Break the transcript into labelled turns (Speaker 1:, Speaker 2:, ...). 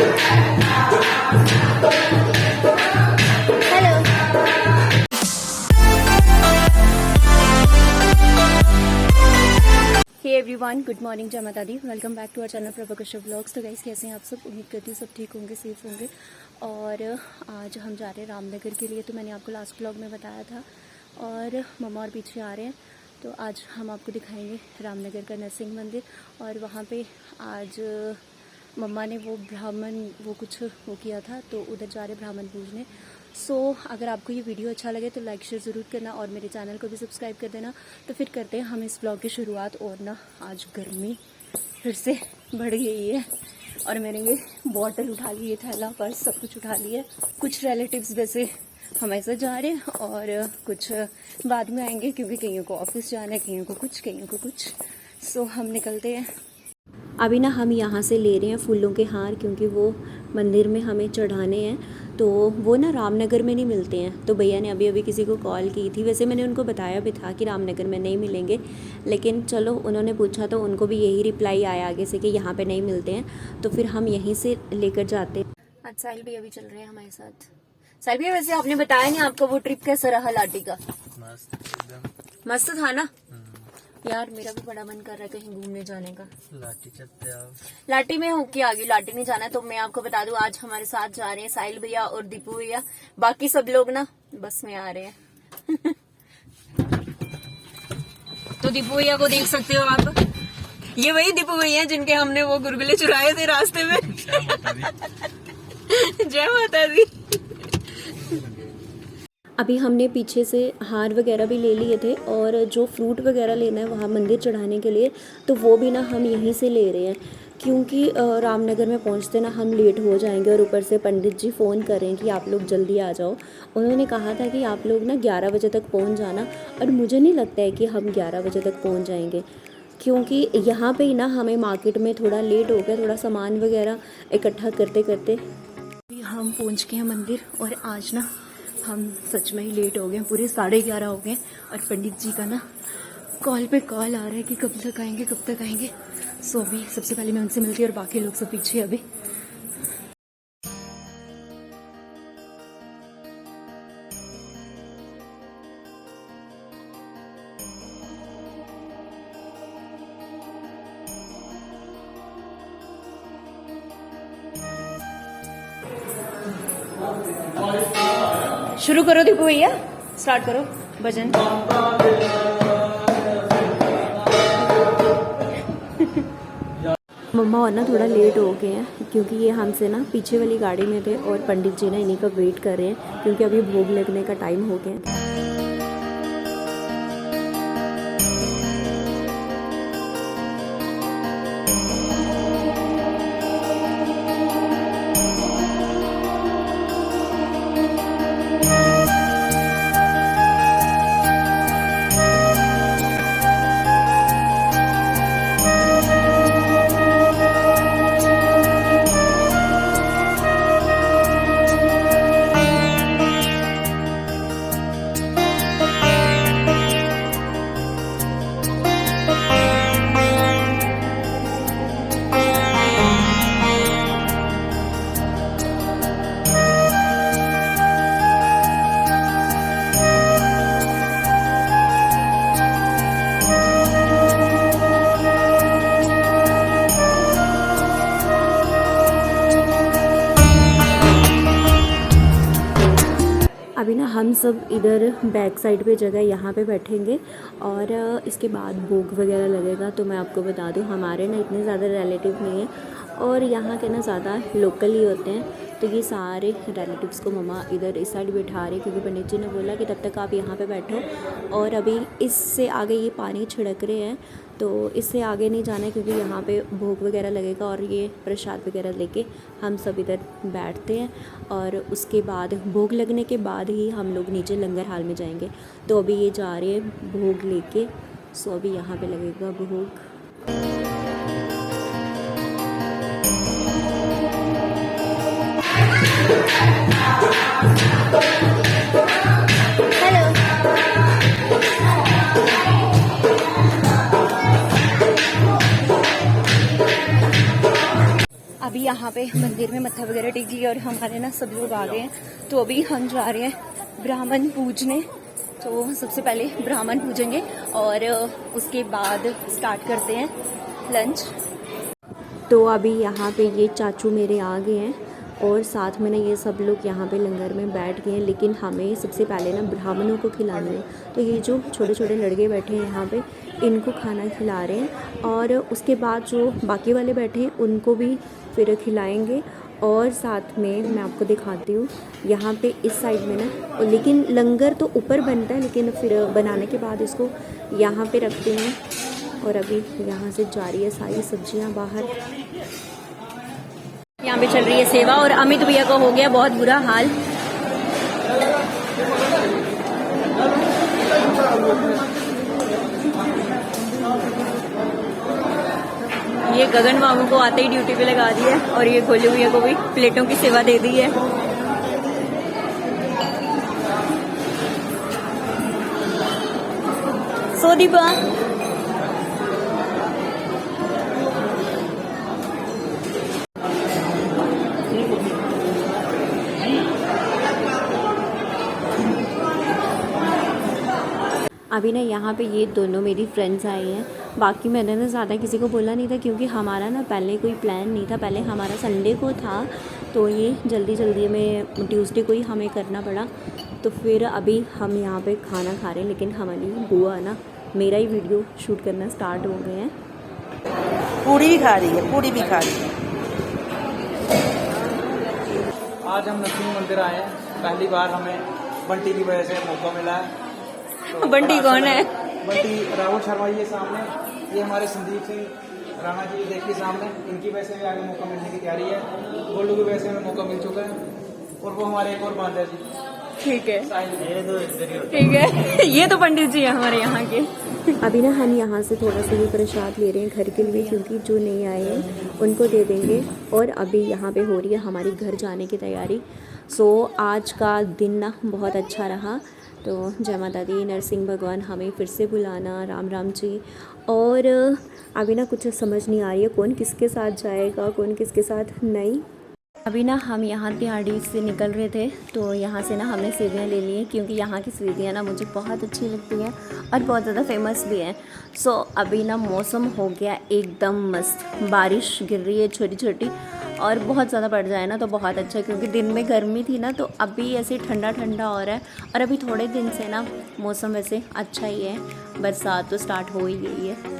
Speaker 1: Hey everyone, good morning, जय माता दी। Welcome back to our channel Prabha Kashyap vlogs. तो गाइस, कैसे हैं आप सब? उम्मीद करती हूँ सब ठीक होंगे, सेफ होंगे। और आज हम जा रहे हैं रामनगर के लिए। तो मैंने आपको लास्ट व्लॉग में बताया था, और मम्मा और पीछे आ रहे हैं। तो आज हम आपको दिखाएंगे रामनगर का नरसिंह मंदिर। और वहाँ पे आज मम्मा ने वो कुछ किया था, तो उधर जा रहे ब्राह्मण पूजने। सो अगर आपको ये वीडियो अच्छा लगे तो लाइक शेयर ज़रूर करना, और मेरे चैनल को भी सब्सक्राइब कर देना। तो फिर करते हैं हम इस ब्लॉग की शुरुआत। और ना आज गर्मी फिर से बढ़ गई है, और मैंने ये बॉटल उठा ली, ये थैला, पर्स सब कुछ उठा लिया। कुछ रिलेटिव्स वैसे हमारे साथ जा रहे हैं, और कुछ बाद में आएंगे, क्योंकि कईयों को ऑफिस जाना है, कईयों को कुछ। सो हम निकलते हैं। अभी ना हम यहाँ से ले रहे हैं फूलों के हार, क्योंकि वो मंदिर में हमें चढ़ाने हैं। तो वो ना रामनगर में नहीं मिलते हैं। तो भैया ने अभी अभी किसी को कॉल की थी, वैसे मैंने उनको बताया भी था कि रामनगर में नहीं मिलेंगे, लेकिन चलो उन्होंने पूछा तो उनको भी यही रिप्लाई आया आगे से कि यहाँ पे नहीं मिलते हैं। तो फिर हम यहीं से लेकर जाते हैं। आज साहिल भैया भी चल रहे हैं हमारे साथ। साहिल भैया, वैसे आपने बताया नहीं आपका वो ट्रिप कैसा रहा लाटी का? मस्त था ना यार, मेरा भी बड़ा मन कर रहा है कहीं घूमने जाने का।
Speaker 2: लाटी चलते आओ।
Speaker 1: लाटी में होके आ गई, लाटी नहीं जाना है। तो मैं आपको बता दूं, आज हमारे साथ जा रहे हैं साहिल भैया और दीपू भैया। बाकी सब लोग ना बस में आ रहे हैं। तो दीपू भैया को देख सकते हो आप, ये वही दीपू भैया जिनके हमने वो गुलगुले चुराए थे रास्ते में। जय माता दी। अभी हमने पीछे से हार वगैरह भी ले लिए थे, और जो फ्रूट वगैरह लेना है वहाँ मंदिर चढ़ाने के लिए, तो वो भी ना हम यहीं से ले रहे हैं, क्योंकि रामनगर में पहुँचते ना हम लेट हो जाएंगे। और ऊपर से पंडित जी फ़ोन कर रहे हैं कि आप लोग जल्दी आ जाओ। उन्होंने कहा था कि आप लोग ना 11 बजे तक पहुँच जाना, और मुझे नहीं लगता है कि हम 11 बजे तक पहुँच जाएंगे, क्योंकि यहाँ पे ही ना हमें मार्केट में थोड़ा लेट हो गया, थोड़ा सामान वगैरह इकट्ठा करते करते। हम पहुँच गए हैं मंदिर, और आज ना हम सच में ही लेट हो गए, पूरे 11:30 हो गए। और पंडित जी का ना कॉल पे कॉल आ रहा है कि कब तक आएंगे। सो अभी सबसे पहले मैं उनसे मिलती हूँ, और बाकी लोग सब पीछे अभी। शुरू करो दीपू भैया, स्टार्ट करो भजन। मम्मा और ना थोड़ा लेट हो गए हैं, क्योंकि ये हमसे ना पीछे वाली गाड़ी में थे, और पंडित जी ना इन्हीं का वेट कर रहे हैं, क्योंकि अभी भोग लगने का टाइम हो गया। अभी ना हम सब इधर बैक साइड पे जगह यहाँ पे बैठेंगे, और इसके बाद भोग वगैरह लगेगा। तो मैं आपको बता दूँ, हमारे ना इतने ज़्यादा रिलेटिव नहीं हैं, और यहाँ के ना ज़्यादा लोकल ही होते हैं। तो ये सारे रिलेटिव्स को मम्मा इधर इस साइड बिठा रहे, क्योंकि पंडित जी ने बोला कि तब तक आप यहाँ पे बैठो। और अभी इससे आगे ये पानी छिड़क रहे हैं, तो इससे आगे नहीं जाना है, क्योंकि यहाँ पे भोग वगैरह लगेगा, और ये प्रसाद वगैरह लेके हम सब इधर बैठते हैं। और उसके बाद भोग लगने के बाद ही हम लोग नीचे लंगर हाल में जाएंगे। तो अभी ये जा रहे हैं भोग लेके। सो अभी यहाँ पे लगेगा भोग। अभी यहाँ पे मंदिर में मत्था वगैरह टेक लिया और हमारे ना सब लोग आ गए हैं। तो अभी हम जा रहे हैं ब्राह्मण पूजने। तो सबसे पहले ब्राह्मण पूजेंगे और उसके बाद स्टार्ट करते हैं लंच। तो अभी यहाँ पे ये चाचू मेरे आ गए हैं और साथ में ना ये सब लोग यहाँ पे लंगर में बैठ गए हैं, लेकिन हमें सबसे पहले ना ब्राह्मणों को खिलाना है। तो ये जो छोटे छोटे लड़के बैठे हैं यहाँ पे, इनको खाना खिला रहे हैं और उसके बाद जो बाकी वाले बैठे हैं उनको भी फिर खिलाएंगे। और साथ में मैं आपको दिखाती हूँ यहाँ पे इस साइड में ना, लेकिन लंगर तो ऊपर बनता है, लेकिन फिर बनाने के बाद इसको यहाँ पे रखते हैं। और अभी यहाँ से जा रही है सारी सब्जियाँ बाहर। यहाँ पे चल रही है सेवा और अमित भैया को हो गया बहुत बुरा हाल। ये गगन मामू को आते ही ड्यूटी पे लगा दी है और ये गोलू भैया को भी प्लेटों की सेवा दे दी है। सो दीपा अभी ना यहाँ पे ये दोनों मेरी फ्रेंड्स आई हैं। बाकी मैंने ना ज़्यादा किसी को बोला नहीं था क्योंकि हमारा ना पहले कोई प्लान नहीं था। पहले हमारा संडे को था, तो ये जल्दी जल्दी में ट्यूसडे को ही हमें करना पड़ा। तो फिर अभी हम यहाँ पे खाना खा रहे हैं, लेकिन हमारी बुआ ना मेरा ही वीडियो शूट करना स्टार्ट हो गए हैं।
Speaker 2: पूड़ी भी खा रही है, पूड़ी भी खा रही है।
Speaker 3: आज हम नरसिंह मंदिर आए हैं। पहली बार हमें बंटी की वजह से मौका मिला है। तो
Speaker 1: बंटी कौन है?
Speaker 3: बंटी राहुल शर्मा जी सामने, ये हमारे संदीप सिंह राणा जी देखिए सामने, इनकी वजह से भी आगे मौका मिलने की तैयारी है। गोलू की वजह से हमें मौका मिल चुका है और वो हमारे एक और बांधे जी।
Speaker 1: ठीक है, ठीक है। ये तो पंडित जी है हमारे यहाँ के। अभी ना हम यहाँ से थोड़ा सा ये प्रसाद ले रहे हैं घर के लिए, क्योंकि जो नहीं आए हैं उनको दे देंगे। और अभी यहाँ पे हो रही है हमारी घर जाने की तैयारी। सो आज का दिन ना बहुत अच्छा रहा। तो जय माता दी, नरसिंह भगवान हमें फिर से बुलाना, राम राम जी। और अभी ना कुछ समझ नहीं आ रही है कौन किसके साथ जाएगा, कौन किसके साथ नहीं। अभी ना हम यहाँ तिहाड़ी से निकल रहे थे, तो यहाँ से ना हमने सीढ़ियाँ ले ली हैं, क्योंकि यहाँ की सीढ़ियाँ ना मुझे बहुत अच्छी लगती हैं और बहुत ज़्यादा फेमस भी हैं। सो अभी ना मौसम हो गया एकदम मस्त, बारिश गिर रही है छोटी छोटी और बहुत ज़्यादा पड़ जाए ना तो बहुत अच्छा, क्योंकि दिन में गर्मी थी ना, तो अभी ऐसे ठंडा ठंडा हो रहा है। और अभी थोड़े दिन से ना मौसम वैसे अच्छा ही है, बरसात तो स्टार्ट हो ही गई है।